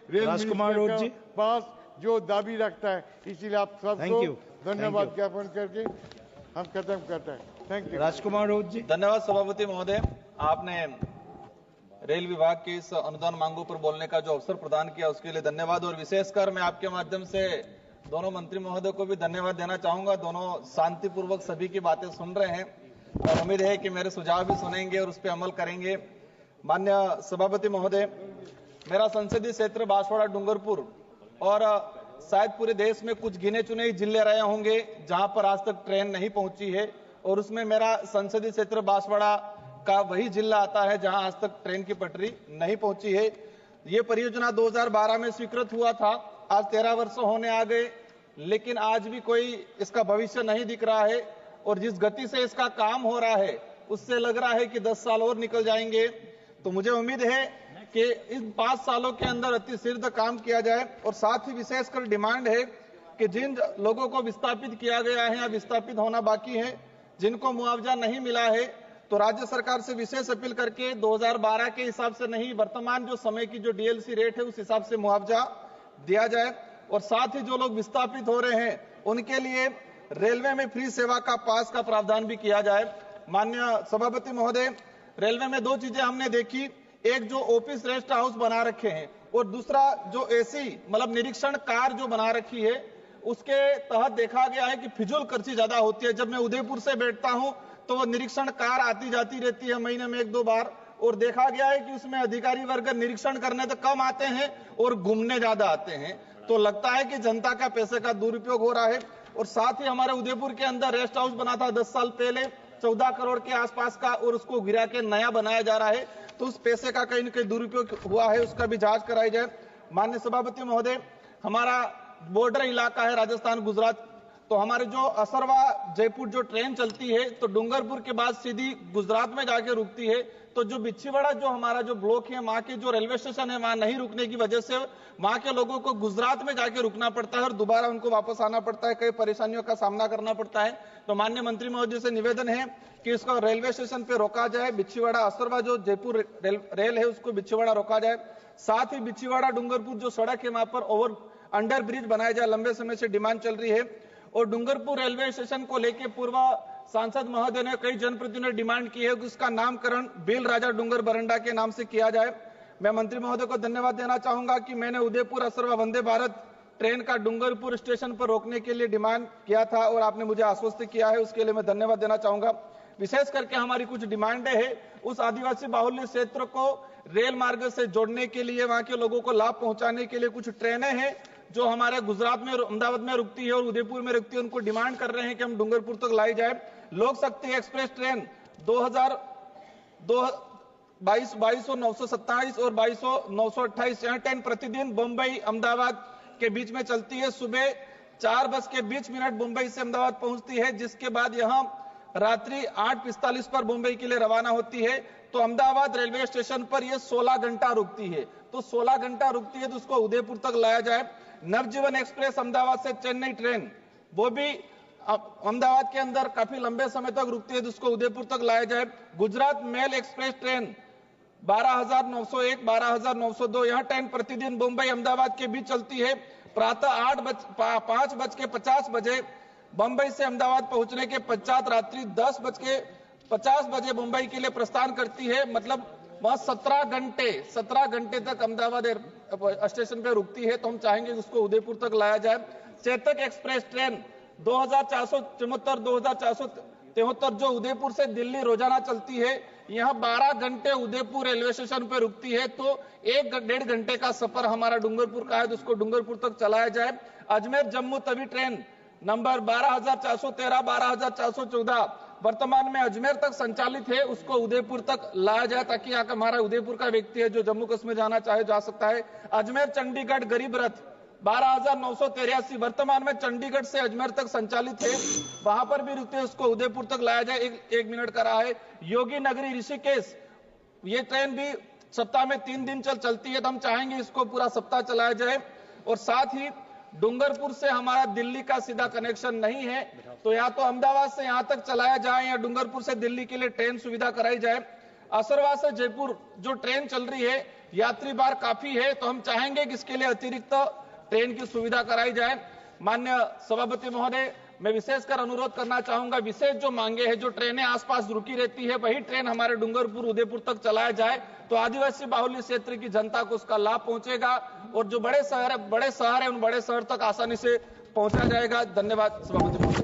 Rail राजकुमार minister रोज जी। के पास जो दाबी रखता है। इसीलिए आप सबको धन्यवाद ज्ञापन करके हम खत्म करते हैं। Thank you. राजकुमार रोज जी। धन्यवाद सभापति महोदय, आपने रेल विभाग की इस अनुदान मांगों पर बोलने का जो अवसर प्रदान किया उसके लिए धन्यवाद। और विशेषकर मैं आपके माध्यम से दोनों मंत्री महोदय को भी धन्यवाद देना चाहूंगा। दोनों शांतिपूर्वक सभी की बातें सुन रहे हैं और उम्मीद है कि मेरे सुझाव भी सुनेंगे और उस पर अमल करेंगे। माननीय सभापति महोदय, मेरा संसदीय क्षेत्र बांसवाड़ा डूंगरपुर और शायद पूरे देश में कुछ गिने चुने जिले रहे होंगे जहां पर आज तक ट्रेन नहीं पहुंची है, और उसमें मेरा संसदीय क्षेत्र बांसवाड़ा का वही जिला आता है जहां आज तक ट्रेन की पटरी नहीं पहुंची है। ये परियोजना 2012 में स्वीकृत हुआ था, आज 13 वर्ष होने आ गए, लेकिन आज भी कोई इसका भविष्य नहीं दिख रहा है। और जिस गति से इसका काम हो रहा है उससे लग रहा है कि 10 साल और निकल जाएंगे। तो मुझे उम्मीद है कि इन 5 सालों के अंदर अतिशीघ्र काम किया जाए। और साथ ही विशेषकर डिमांड है कि जिन लोगों को विस्थापित किया गया है या विस्थापित होना बाकी है, जिनको मुआवजा नहीं मिला है, तो राज्य सरकार से विशेष अपील करके 2012 के हिसाब से नहीं, वर्तमान जो समय की जो डीएलसी रेट है उस हिसाब से मुआवजा दिया जाए। और साथ ही जो लोग विस्थापित हो रहे हैं उनके लिए रेलवे में फ्री सेवा का पास का प्रावधान भी किया जाए। माननीय सभापति महोदय, रेलवे में 2 चीजें हमने देखी, एक जो ऑफिस रेस्ट हाउस बना रखे हैं और दूसरा जो एसी मतलब निरीक्षण कार जो बना रखी है, उसके तहत देखा गया है कि फिजूल खर्ची ज्यादा होती है। जब मैं उदयपुर से बैठता हूं तो वो निरीक्षण कार आती जाती रहती है महीने में 1-2 बार, और देखा गया है कि उसमें अधिकारी वर्ग निरीक्षण करने तो कम आते हैं और घूमने ज्यादा आते हैं। तो लगता है कि जनता का पैसे का दुरुपयोग हो रहा है। और साथ ही हमारे उदयपुर के अंदर रेस्ट हाउस बना था 10 साल पहले 14 करोड़ के आसपास का, और उसको गिरा के नया बनाया जा रहा है। तो उस पैसे का कहीं न कहीं दुरुपयोग हुआ है, उसका भी जांच कराई जाए। माननीय सभापति महोदय, हमारा बॉर्डर इलाका है राजस्थान गुजरात, तो हमारे जो असरवा जयपुर जो ट्रेन चलती है तो डूंगरपुर के बाद सीधी गुजरात में जाके रुकती है। तो जो बिच्छीवाड़ा जो हमारा जो ब्लॉक है, वहां के जो रेलवे स्टेशन है, वहां नहीं रुकने की वजह से वहां के लोगों को गुजरात में जाके रुकना पड़ता है और दोबारा उनको वापस आना पड़ता है, कई परेशानियों का सामना करना पड़ता है। तो माननीय मंत्री महोदय से निवेदन है कि इसको रेलवे स्टेशन पे रोका जाए, बिच्छीवाड़ा असरवा जो जयपुर रेल है उसको बिच्छीवाड़ा रोका जाए। साथ ही बिच्छीवाड़ा डूंगरपुर जो सड़क है वहां पर अंडर ब्रिज बनाया जाए, लंबे समय से डिमांड चल रही है। और डूंगरपुर रेलवे स्टेशन को लेकर पूर्व सांसद महोदय ने कई जनप्रतिनिधियों ने डिमांड की है कि उसका नामकरण बेल राजा डूंगर बरंडा के नाम से किया जाए। मैं मंत्री महोदय को धन्यवाद देना चाहूंगा कि मैंने उदयपुर असरवा वंदे भारत ट्रेन का डूंगरपुर स्टेशन पर रोकने के लिए डिमांड किया था और आपने मुझे आश्वस्त किया है, उसके लिए मैं धन्यवाद देना चाहूंगा। विशेष करके हमारी कुछ डिमांडें हैं, उस आदिवासी बाहुल्य क्षेत्र को रेल मार्ग से जोड़ने के लिए, वहां के लोगों को लाभ पहुंचाने के लिए कुछ ट्रेनें हैं जो हमारे गुजरात में अहमदाबाद में रुकती है और उदयपुर में रुकती है, उनको डिमांड कर रहे हैं कि हम डूंगरपुर तक लाई जाए। लोक शक्ति एक्सप्रेस ट्रेन 2200-927 और 2200-928 यह ट्रेन प्रतिदिन मुंबई अहमदाबाद के बीच में चलती है। सुबह 4:20 मुंबई से अहमदाबाद पहुंचती है, जिसके बाद यहां रात्रि 8:45 पर मुंबई के लिए रवाना होती है। तो अहमदाबाद रेलवे स्टेशन पर यह 16 घंटा रुकती है, तो 16 घंटा रुकती है तो उसको उदयपुर तक लाया जाए। नवजीवन एक्सप्रेस अहमदाबाद से चेन्नई ट्रेन, वो भी अहमदाबाद के अंदर काफी लंबे समय तक रुकती है तो उसको उदयपुर तक लाया जाए। गुजरात मेल एक्सप्रेस ट्रेन 12,901, 12,902 यह ट्रेन प्रतिदिन मुंबई अहमदाबाद के बीच चलती है। प्रातः 5:50 बजे मुंबई से अहमदाबाद पहुंचने के पश्चात रात्रि 10:50 बजे मुंबई के लिए प्रस्थान करती है। मतलब वह 17 घंटे तक अहमदाबाद स्टेशन पे रुकती है, तो हम चाहेंगे उसको उदयपुर तक लाया जाए। चेतक एक्सप्रेस ट्रेन 2473 जो उदयपुर से दिल्ली रोजाना चलती है, यह 12 घंटे उदयपुर रेलवे स्टेशन पे रुकती है, तो 1-1.5 घंटे का सफर हमारा डूंगरपुर का है, तो उसको डूंगरपुर तक चलाया जाए। अजमेर जम्मू तवी ट्रेन नंबर 12,413, 12,414 वर्तमान में अजमेर तक संचालित है, उसको उदयपुर तक लाया जाए ताकि यहाँ का हमारा उदयपुर का व्यक्ति है जो जम्मू कश्मीर जाना चाहे जा सकता है। अजमेर चंडीगढ़ गरीब रथ 12,983 वर्तमान में चंडीगढ़ से अजमेर तक संचालित है, वहां पर भी रुकते, उसको उदयपुर तक लाया जाए। एक मिनट का रहा है। योगी नगरी ऋषिकेश, ये ट्रेन भी सप्ताह में 3 दिन चलती है, तो हम चाहेंगे इसको पूरा सप्ताह चलाया जाए। और साथ ही डूंगरपुर से हमारा दिल्ली का सीधा कनेक्शन नहीं है, तो या तो अहमदाबाद से यहां तक चलाया जाए या डूंगरपुर से दिल्ली के लिए ट्रेन सुविधा कराई जाए। असरवा से जयपुर जो ट्रेन चल रही है यात्री भार काफी है, तो हम चाहेंगे कि इसके लिए अतिरिक्त ट्रेन की सुविधा कराई जाए। माननीय सभापति महोदय, मैं विशेषकर अनुरोध करना चाहूंगा, विशेष जो मांगे हैं, जो ट्रेनें आसपास रुकी रहती है, वही ट्रेन हमारे डूंगरपुर उदयपुर तक चलाया जाए, तो आदिवासी बाहुल्य क्षेत्र की जनता को उसका लाभ पहुंचेगा और जो बड़े शहर है उन बड़े शहर तक आसानी से पहुंचा जाएगा। धन्यवाद सभापति महोदय।